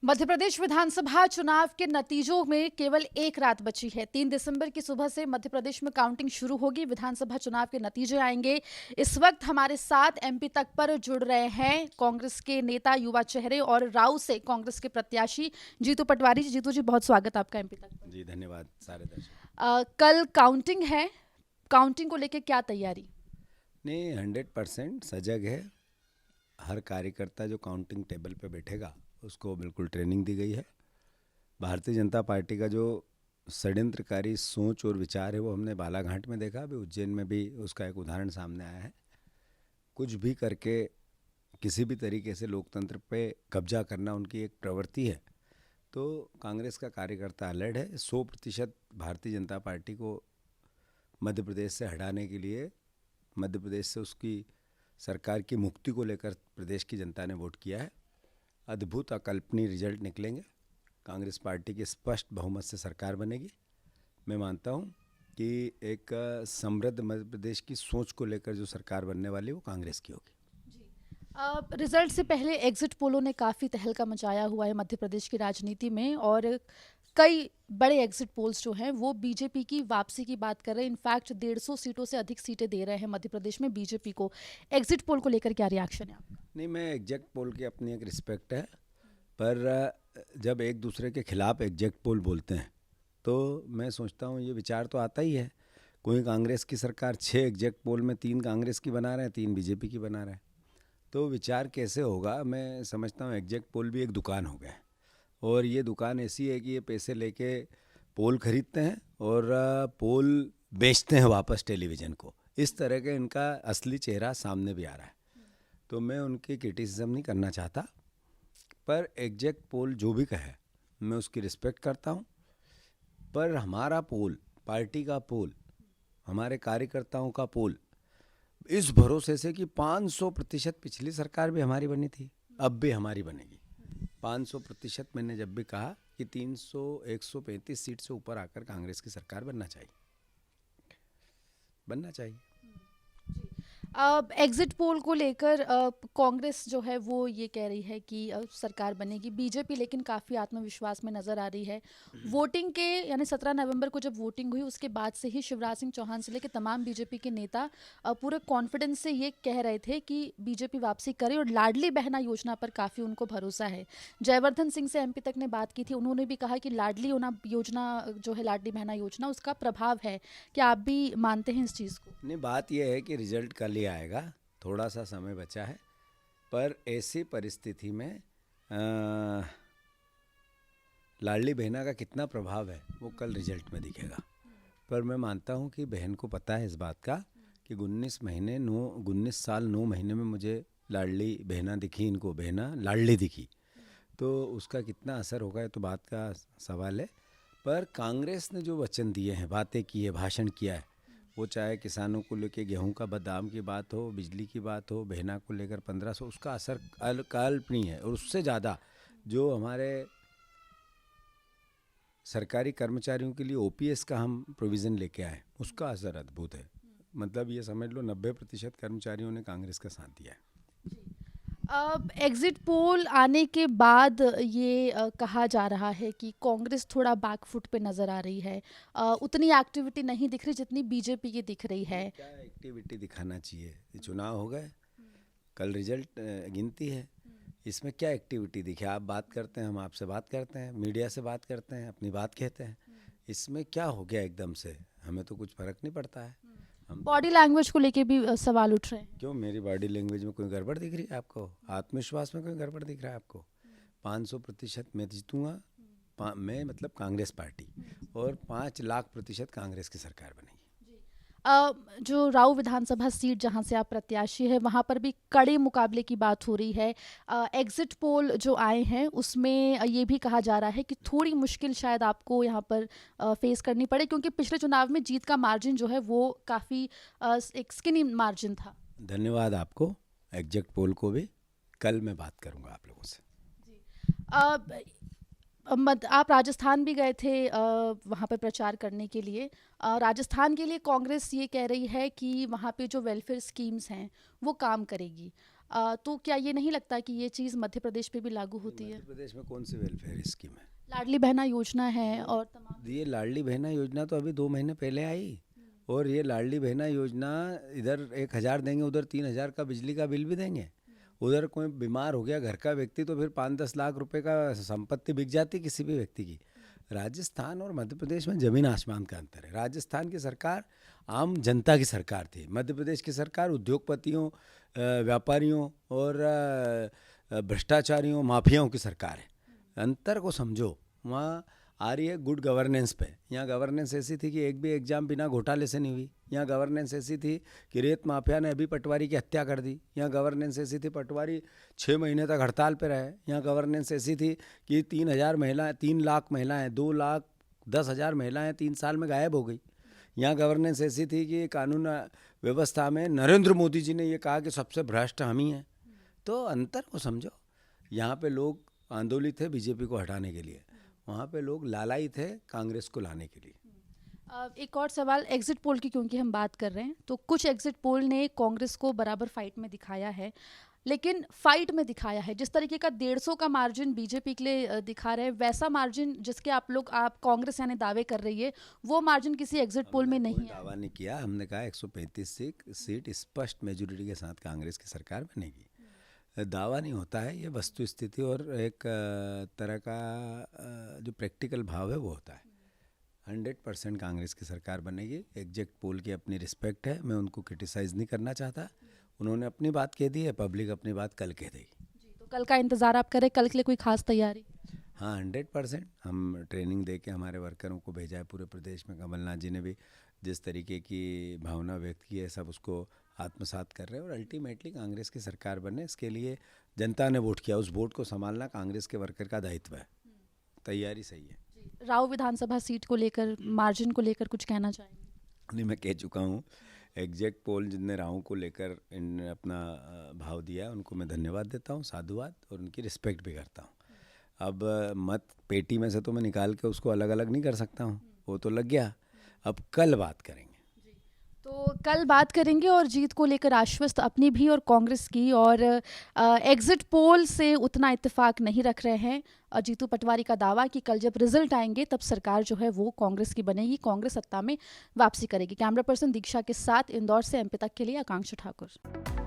मध्य प्रदेश विधानसभा चुनाव के नतीजों में केवल एक रात बची है। 3 दिसंबर की सुबह से मध्य प्रदेश में काउंटिंग शुरू होगी। विधानसभा चुनाव के नतीजे आएंगे। इस वक्त हमारे साथ एमपी तक पर जुड़ रहे हैं कांग्रेस के नेता, युवा चेहरे और राव से कांग्रेस के प्रत्याशी जीतू पटवारी। जीतू जी, बहुत स्वागत आपका एमपी तक पर। जी धन्यवाद सारे दर्शक। कल काउंटिंग है, काउंटिंग को लेकर क्या तैयारी? नहीं, 100% सजग है। हर कार्यकर्ता जो काउंटिंग टेबल पे बैठेगा उसको बिल्कुल ट्रेनिंग दी गई है। भारतीय जनता पार्टी का जो षड्यंत्रकारी सोच और विचार है वो हमने बालाघाट में देखा, अभी उज्जैन में भी उसका एक उदाहरण सामने आया है। कुछ भी करके किसी भी तरीके से लोकतंत्र पे कब्जा करना उनकी एक प्रवृत्ति है। तो कांग्रेस का कार्यकर्ता अलर्ट है। 100% भारतीय जनता पार्टी को मध्य प्रदेश से हटाने के लिए, मध्य प्रदेश से उसकी सरकार की मुक्ति को लेकर प्रदेश की जनता ने वोट किया है। अद्भुत अकल्पनीय रिजल्ट निकलेंगे। कांग्रेस पार्टी की स्पष्ट बहुमत से सरकार बनेगी। मैं मानता हूं कि एक समृद्ध मध्य प्रदेश की सोच को लेकर जो सरकार बनने वाली है वो कांग्रेस की होगी। रिजल्ट से पहले एग्जिट पोलों ने काफ़ी तहलका मचाया हुआ है मध्य प्रदेश की राजनीति में, और कई बड़े एग्जिट पोल्स जो हैं वो बीजेपी की वापसी की बात कर रहे हैं। इनफैक्ट 150 सीटों से अधिक सीटें दे रहे हैं मध्य प्रदेश में बीजेपी को। एग्जिट पोल को लेकर क्या रिएक्शन है आपका? नहीं, मैं एग्जैक्ट पोल की अपनी एक रिस्पेक्ट है, पर जब एक दूसरे के खिलाफ एग्जैक्ट पोल बोलते हैं तो मैं सोचता हूँ ये विचार तो आता ही है। कोई कांग्रेस की सरकार 6 एग्जैक्ट पोल में 3 कांग्रेस की बना रहे हैं, 3 बीजेपी की बना रहे हैं, तो विचार कैसे होगा? मैं समझता हूँ एग्जैक्ट पोल भी एक दुकान हो गया है, और ये दुकान ऐसी है कि ये पैसे लेके पोल खरीदते हैं और पोल बेचते हैं वापस टेलीविज़न को। इस तरह का इनका असली चेहरा सामने भी आ रहा है। तो मैं उनकी क्रिटिसिज्म नहीं करना चाहता, पर एग्जैक्ट पोल जो भी कहे मैं उसकी रिस्पेक्ट करता हूँ। पर हमारा पोल, पार्टी का पोल, हमारे कार्यकर्ताओं का पोल इस भरोसे से कि 500% पिछली सरकार भी हमारी बनी थी, अब भी हमारी बनेगी। 500% मैंने जब भी कहा कि 135 सीट से ऊपर आकर कांग्रेस की सरकार बनना चाहिए। एग्जिट पोल को लेकर कांग्रेस जो है वो ये कह रही है कि सरकार बनेगी। बीजेपी लेकिन काफ़ी आत्मविश्वास में नज़र आ रही है। वोटिंग के यानी 17 नवंबर को जब वोटिंग हुई उसके बाद से ही शिवराज सिंह चौहान से लेकर तमाम बीजेपी के नेता पूरे कॉन्फिडेंस से ये कह रहे थे कि बीजेपी वापसी करे, और लाडली बहना योजना पर काफ़ी उनको भरोसा है। जयवर्धन सिंह से एमपी तक ने बात की थी, उन्होंने भी कहा कि लाडली योजना जो है, लाडली बहना योजना, उसका प्रभाव है। क्या आप भी मानते हैं इस चीज़ को? नहीं, बात यह है कि रिजल्ट कल ही आएगा, थोड़ा सा समय बचा है, पर ऐसी परिस्थिति में लाडली बहना का कितना प्रभाव है वो कल रिजल्ट में दिखेगा। पर मैं मानता हूँ कि बहन को पता है इस बात का कि 19 साल 9 महीने में मुझे लाडली बहना दिखी, इनको बहना लाडली दिखी, तो उसका कितना असर होगा ये तो बात का सवाल है। पर कांग्रेस ने जो वचन दिए हैं, बातें की है, भाषण किया है, वो चाहे किसानों को लेके गेहूं का दाम की बात हो, बिजली की बात हो, बहना को लेकर 1500, उसका असर अकल्पनीय है। और उससे ज़्यादा जो हमारे सरकारी कर्मचारियों के लिए ओपीएस का हम प्रोविज़न लेके आए, उसका असर अद्भुत है। मतलब ये समझ लो 90% कर्मचारियों ने कांग्रेस का साथ दिया है। एग्जिट पोल आने के बाद ये कहा जा रहा है कि कांग्रेस थोड़ा बैकफुट पे नज़र आ रही है। उतनी एक्टिविटी नहीं दिख रही जितनी बीजेपी की दिख रही है। क्या एक्टिविटी दिखाना चाहिए? ये चुनाव हो गए, कल रिजल्ट गिनती है, इसमें क्या एक्टिविटी दिखे? आप बात करते हैं, हम आपसे बात करते हैं, मीडिया से बात करते हैं, अपनी बात कहते हैं, इसमें क्या हो गया एकदम से? हमें तो कुछ फर्क नहीं पड़ता है। बॉडी लैंग्वेज को लेके भी सवाल उठ रहे हैं। क्यों, मेरी बॉडी लैंग्वेज में कोई गड़बड़ दिख रही है आपको? आत्मविश्वास में कोई गड़बड़ दिख रहा है आपको? 500% मैं जीतूंगा, मैं मतलब कांग्रेस पार्टी, और 5,00,000% कांग्रेस की सरकार बनेगी। जो राव विधानसभा सीट जहां से आप प्रत्याशी है, वहां पर भी कड़े मुकाबले की बात हो रही है। एग्जिट पोल जो आए हैं उसमें ये भी कहा जा रहा है कि थोड़ी मुश्किल शायद आपको यहां पर फेस करनी पड़े, क्योंकि पिछले चुनाव में जीत का मार्जिन जो है वो काफ़ी एक स्किनी मार्जिन था। धन्यवाद आपको। एग्जैक्ट पोल को भी कल मैं बात करूंगा आप लोगों से। आप राजस्थान भी गए थे वहाँ पर प्रचार करने के लिए। राजस्थान के लिए कांग्रेस ये कह रही है कि वहाँ पे जो वेलफेयर स्कीम्स हैं वो काम करेगी। तो क्या ये नहीं लगता कि ये चीज़ मध्य प्रदेश पे भी लागू होती है? मध्य प्रदेश में कौन सी वेलफेयर स्कीम है? लाडली बहना योजना है और तमाम। ये लाडली बहना योजना तो अभी 2 महीने पहले आई। और ये लाडली बहना योजना, इधर 1,000 देंगे, उधर 3,000 का बिजली का बिल भी देंगे। उधर कोई बीमार हो गया घर का व्यक्ति तो फिर 5-10 लाख रुपए का संपत्ति बिक जाती किसी भी व्यक्ति की। राजस्थान और मध्य प्रदेश में जमीन आसमान का अंतर है। राजस्थान की सरकार आम जनता की सरकार थी, मध्य प्रदेश की सरकार उद्योगपतियों, व्यापारियों और भ्रष्टाचारियों, माफियाओं की सरकार है। अंतर को समझो। वहाँ आ रही है गुड गवर्नेंस पे। यहाँ गवर्नेंस ऐसी थी कि एक भी एग्जाम बिना घोटाले से नहीं हुई। यहाँ गवर्नेंस ऐसी थी कि रेत माफिया ने अभी पटवारी की हत्या कर दी। यहाँ गवर्नेंस ऐसी थी पटवारी 6 महीने तक हड़ताल पे रहे। यहाँ गवर्नेंस ऐसी थी कि 3,000 महिलाएं, 3 लाख महिलाएं, 2,10,000 महिलाएं 3 साल में गायब हो गई। यहाँ गवर्नेंस ऐसी थी कि कानून व्यवस्था में नरेंद्र मोदी जी ने ये कहा कि सबसे भ्रष्ट हम ही हैं। तो अंतर को समझो। यहाँ पे लोग आंदोलित थे बीजेपी को हटाने के लिए, वहाँ पे लोग लालाई थे कांग्रेस को लाने के लिए। एक और सवाल एग्जिट पोल की, क्योंकि हम बात कर रहे हैं तो कुछ एग्जिट पोल ने कांग्रेस को बराबर फाइट में दिखाया है, लेकिन फाइट में दिखाया है जिस तरीके का 150 का मार्जिन बीजेपी के लिए दिखा रहे हैं, वैसा मार्जिन जिसके आप कांग्रेस यानी दावे कर रही है, वो मार्जिन किसी एग्जिट पोल में नहीं है। दावा नहीं किया, हमने कहा 135 सीट स्पष्ट मेजोरिटी के साथ कांग्रेस की सरकार बनेगी। दावा नहीं होता है, ये वस्तु स्थिति और एक तरह का जो प्रैक्टिकल भाव है वो होता है। 100% कांग्रेस की सरकार बनेगी। एग्जिट पोल की अपनी रिस्पेक्ट है, मैं उनको क्रिटिसाइज़ नहीं करना चाहता। उन्होंने अपनी बात कह दी है, पब्लिक अपनी बात कल कह देगी। तो कल का इंतज़ार आप करें, कल के लिए कोई खास तैयारी? हाँ, 100%। हम ट्रेनिंग दे के हमारे वर्करों को भेजा है पूरे प्रदेश में। कमलनाथ जी ने भी जिस तरीके की भावना व्यक्त की है, सब उसको आत्मसात कर रहे हैं। और अल्टीमेटली कांग्रेस की सरकार बने, इसके लिए जनता ने वोट किया। उस वोट को संभालना कांग्रेस के वर्कर का दायित्व है। तैयारी सही है। राव विधानसभा सीट को लेकर, मार्जिन को लेकर कुछ कहना चाहेंगे? नहीं, मैं कह चुका हूँ। एग्जैक्ट पोल जिनने राव को लेकर इन अपना भाव दिया, उनको मैं धन्यवाद देता हूँ, साधुवाद, और उनकी रिस्पेक्ट भी करता हूँ। अब मत पेटी में से तो मैं निकाल के उसको अलग अलग नहीं कर सकता हूँ, वो तो लग गया। अब कल बात करेंगे। तो कल बात करेंगे और जीत को लेकर आश्वस्त अपनी भी और कांग्रेस की, और एग्जिट पोल से उतना इत्तेफाक नहीं रख रहे हैं जीतू पटवारी का दावा कि कल जब रिजल्ट आएंगे तब सरकार जो है वो कांग्रेस की बनेगी, कांग्रेस सत्ता में वापसी करेगी। कैमरा पर्सन दीक्षा के साथ इंदौर से एमपी तक के लिए आकांक्षा ठाकुर।